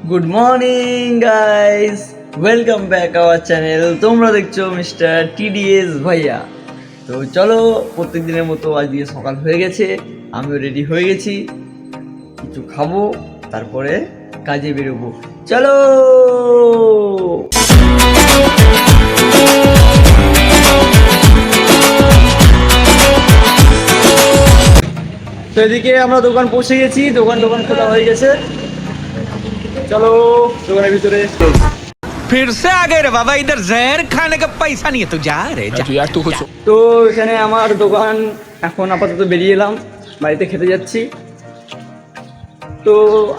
Good morning guys, welcome back our channel. তোমরা দেখছো mister TDS ভাইয়া। তো চলো, প্রত্যেক দিনের মতো আজকে সকাল হয়ে গেছে, আমিও রেডি হয়ে গেছি, কিছু খাবো, তারপরে কাজে বেরোবো। চলো। তো এদিকে আমরা দোকান পৌঁছে গেছি, দোকান খোলা হয়ে গেছে। चलो দোকানের ভিতরে। फिर से आ गए रे बाबा, इधर जहर खाने का पैसा नहीं है तो जा रे जा। यार तू कुछ তো এখানে আমার দোকান, এখন আপাতত বেরিয়ে এলাম, বাড়িতে খেতে যাচ্ছি। তো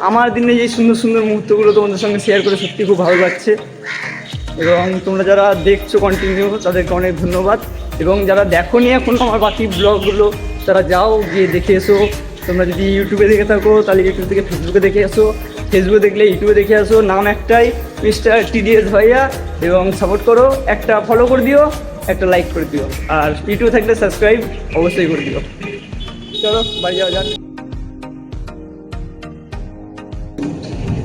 আমার দিনে যে সুন্দর সুন্দর মুহূর্তগুলো তোমাদের সঙ্গে শেয়ার করে সত্যি খুব ভালো লাগছে, এবং তোমরা যারা দেখছো কন্টিনিউ তাদেরকে অনেক ধন্যবাদ। এবং যারা দেখো নি এখন আমার বাকি ব্লগগুলো, তারা যাও গিয়ে দেখে এসো। তোমরা যদি ইউটিউবে দেখে থাকো তাহলে ইউটিউব থেকে ফেসবুকে দেখে আসো, ফেসবুকে দেখলে ইউটিউবে দেখে আসো। নাম একটাই, মিস্টার টিডিএস ভাইয়া। এবং সাপোর্ট করো, একটা ফলো করে দিও, একটা লাইক করে দিও, আর ইউটিউবে থাকলে সাবস্ক্রাইব অবশ্যই করে দিও। চলো বাড়ি যাওয়া যাক।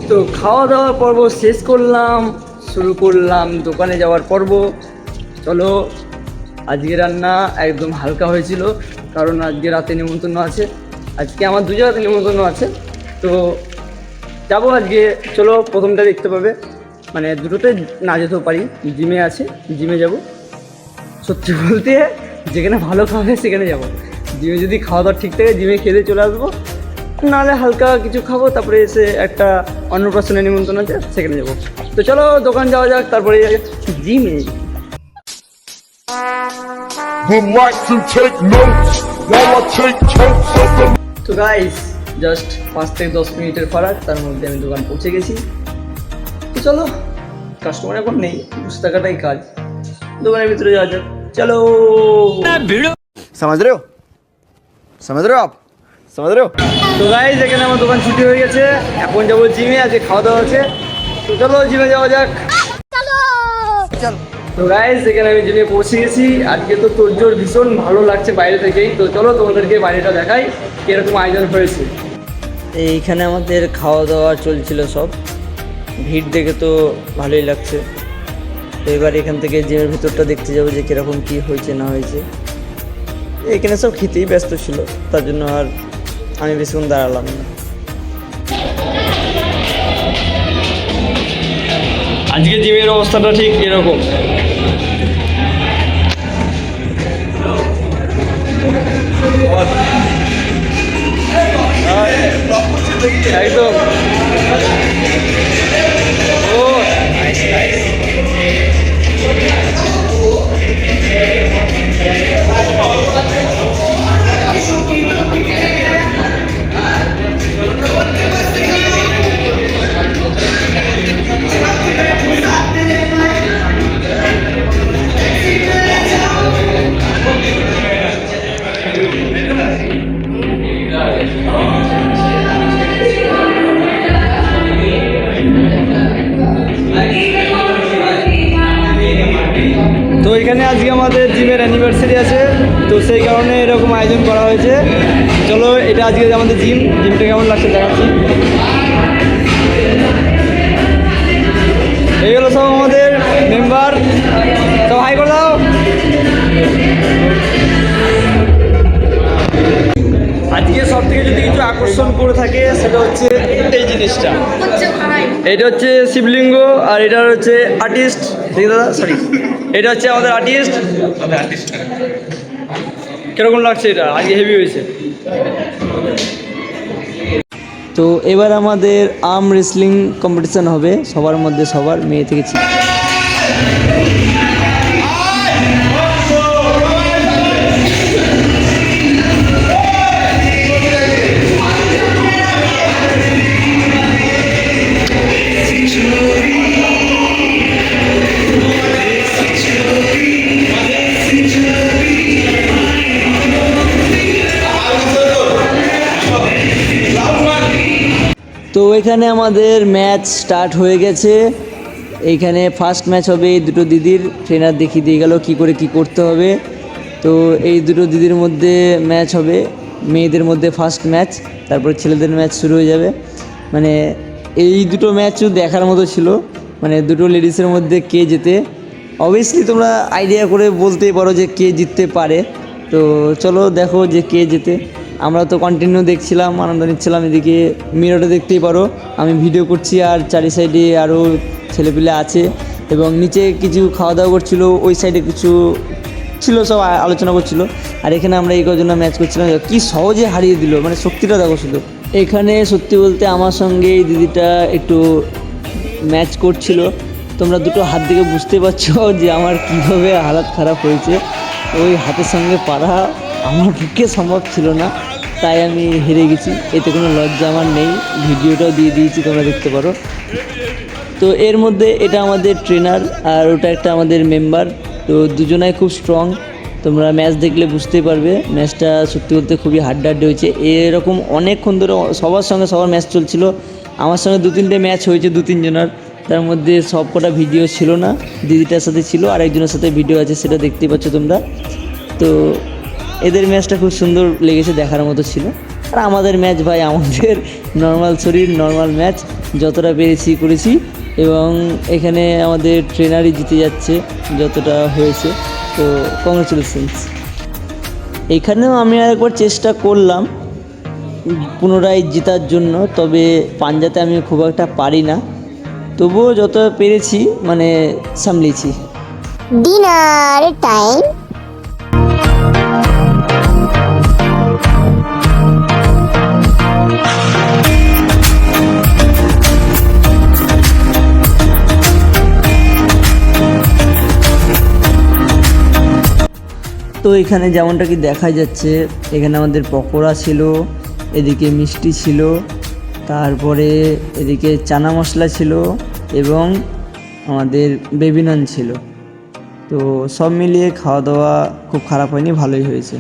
তো খাওয়া দাওয়ার পর্ব শেষ করলাম, শুরু করলাম দোকানে যাওয়ার পর্ব। চলো, আজকে রান্না একদম হালকা হয়েছিল, কারণ আজকে রাতে নিমন্ত্রণ আছে। আজকে আমার দু জায়গাতে নিমন্ত্রণ আছে, তো যাবো আজকে। চলো, প্রথমটা দেখতে পাবে, মানে দুটোতে না যেতেও পারি, জিমে আছে, জিমে যাব। সত্যি বলতে যেখানে ভালো খাওয়া হয় সেখানে যাব। জিমে যদি খাওয়া দাওয়া ঠিক থাকে, জিমে খেতে চলে আসবো, নাহলে হালকা কিছু খাবো, তারপরে এসে একটা অন্নপ্রাশনের নিমন্ত্রণ আছে, সেখানে যাবো। তো চলো দোকান যাওয়া যাক, তারপরে জিমে। Relax and take notes while I take totes of the. তো গাইস, জাস্ট 5 থেকে 10 মিনিটের ফারাক, তার মধ্যে আমি দোকান পৌঁছে গেছি। তো চলো, কাস্টমার এখন নেই, বসে থাকাটাই কাজ। দোকানের ভিতরে যাওয়া যাক, চলো। समझ रहे हो आप समझ रहे हो। তো গাইস, এখানে আমার দোকান ছুটি হয়ে গেছে, এখন যাবো জিমে, আজকে খাওয়া দাওয়া আছে। তো চলো জিমে যাওয়া যাক, चल তো গাইস এখানে আমি জিমে পৌঁছে গেছি। আজকে তো তোরজোর ভীষণ ভালো লাগছে বাইরে থেকেই। তো চলো তোমাদেরকে বাইরেটা দেখাই, কিরকম আয়োজন হয়েছে। এইখানে আমাদের খাওয়া দাওয়া চলছিল সব, ভিড় দেখে তো ভালোই লাগছে। তো এবার এখান থেকে জিমের ভিতরটা দেখতে যাবো যে কীরকম কী হয়েছে না হয়েছে। এখানে সব খেতেই ব্যস্ত ছিল, তার জন্য আর আমি বেশিক্ষণ দাঁড়ালাম না। আজকে জিমের অবস্থাটা ঠিক এরকম। একদম ও তো এখানে আজকে আমাদের জিমের অ্যানিভার্সারি আছে, তো সেই কারণে এরকম আয়োজন করা হয়েছে। চলো, এটা আজকে আমাদের জিমটা কেমন লাগছে দেখাচ্ছি। এইগুলো সব আমাদের মেম্বার, সব হাই করে দাও। আজকে সব থেকে যদি কিছু আকর্ষণ করে থাকে সেটা হচ্ছে এই জিনিসটা। এটা হচ্ছে শিবলিঙ্গ, আর এটা হচ্ছে আর্টিস্ট, ঠিক দাদা, সরি, এটা হচ্ছে আমাদের আর্টিস্ট। কিরকম লাগছে এটা? আজকে হেভি হয়েছে। তো এবার আমাদের আর্ম রেসলিং কম্পিটিশন হবে, সবার মধ্যে সবার, মেয়ে থেকে ছেলে। তো এখানে আমাদের ম্যাচ স্টার্ট হয়ে গেছে। এইখানে ফার্স্ট ম্যাচ হবে, এই দুটো দিদির ট্রেনার দেখিয়ে দিয়ে গেল কী করে কী করতে হবে। তো এই দুটো দিদির মধ্যে ম্যাচ হবে, মেয়েদের মধ্যে ফার্স্ট ম্যাচ, তারপর ছেলেদের ম্যাচ শুরু হয়ে যাবে। মানে এই দুটো ম্যাচও দেখার মতো ছিল, মানে দুটো লেডিসের মধ্যে কে জেতে। অবভিয়াসলি তোমরা আইডিয়া করে বলতেই পারো যে কে জিততে পারে। তো চলো দেখো যে কে জেতে। আমরা তো কন্টিনিউ দেখছিলাম, আনন্দ নিচ্ছিলাম। এদিকে মিররে দেখতেই পারো আমি ভিডিও করছি, আর চারি সাইডে আরও ছেলেপিলে আছে এবং নিচে কিছু খাওয়া দাওয়া করছিল, ওই সাইডে কিছু ছিল, সব আলোচনা করছিল। আর এখানে আমরা এই কজন ম্যাচ করছিলাম, কি সহজে হারিয়ে দিল, মানে শক্তিটা দেখো শুধু। এখানে সত্যি বলতে আমার সঙ্গে এই দিদিটা একটু ম্যাচ করছিল। তোমরা দুটো হাত দেখে বুঝতে পারছো যে আমার কীভাবে হালাত খারাপ হয়েছে। ওই হাতের সঙ্গে পারা আমার পক্ষে সম্ভব ছিল না, তাই আমি হেরে গেছি। এতে কোনো লজ্জা আমার নেই, ভিডিওটাও দিয়ে দিয়েছি, তোমরা দেখতে পারো। তো এর মধ্যে এটা আমাদের ট্রেনার আর ওটা একটা আমাদের মেম্বার। তো দুজনাই খুব স্ট্রং, তোমরা ম্যাচ দেখলে বুঝতেই পারবে। ম্যাচটা সত্যি বলতে খুবই হাড্ডাহাড্ডি হয়েছে। এরকম অনেকক্ষণ ধরে সবার সঙ্গে সবার ম্যাচ চলছিল। আমার সঙ্গে 2-3টে ম্যাচ হয়েছে 2-3 জনের, তার মধ্যে সব কটা ভিডিও ছিল না, দিদিটার সাথে ছিল, আর একজনের সাথে ভিডিও আছে, সেটা দেখতেই পাচ্ছ তোমরা। তো এদের ম্যাচটা খুব সুন্দর লেগেছে, দেখার মতো ছিল। আর আমাদের ম্যাচ ভাই, আমাদের নর্মাল শরীর, নর্মাল ম্যাচ, যতটা পেরেছি করেছি। এবং এখানে আমাদের ট্রেনারই জিতে যাচ্ছে যতটা হয়েছে, তো কংগ্রেচুলেশনস। এখানেও আমি আরেকবার চেষ্টা করলাম পুনরায় জেতার জন্য, তবে পাঞ্জাতে আমি খুব একটা পারি না, তবুও যত পেরেছি মানে সামলেছি। Dinner time. তো এখানে যেমনটা কি দেখা যাচ্ছে, এখানে আমাদের পকোড়া ছিল, এদিকে মিষ্টি ছিল, তারপরে এদিকে চানা মশলা ছিল এবং আমাদের বেবি নান ছিল। তো সব মিলিয়ে খাওয়া দাওয়া খুব খারাপ হয়নি, ভালোই হয়েছে।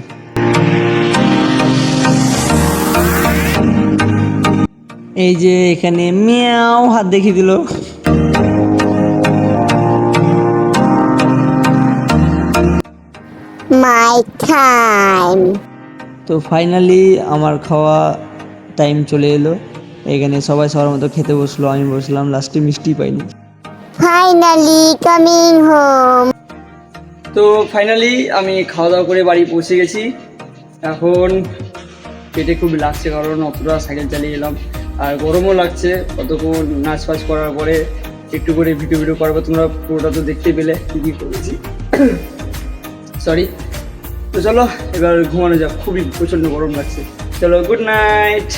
এই যে এখানে মিয়াও হাত দেখিয়ে দিল। My time. তো ফাইনালি আমার খাওয়া টাইম চলে এলো। এখানে সবাই সবার মতো খেতে বসলো, আমি বসলাম, লাস্টে মিষ্টি পাইনি। Finally coming home. তো ফাইনালি আমি খাওয়া দাওয়া করে বাড়ি পৌঁছে গেছি। এখন পেটে খুব লাগছে, কারণ অতটা সাইকেল চালিয়ে এলাম, আর গরমও লাগছে। কতক্ষণ নাচ ফাচ করার পরে একটু করে ভিডিও করবো, তোমরা পুরোটা তো দেখতে পেলে কী করেছি। সরি। তো চলো এবার ঘুমানো যাক, খুবই প্রচণ্ড গরম লাগছে। চলো, গুড নাইট।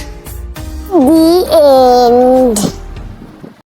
The end.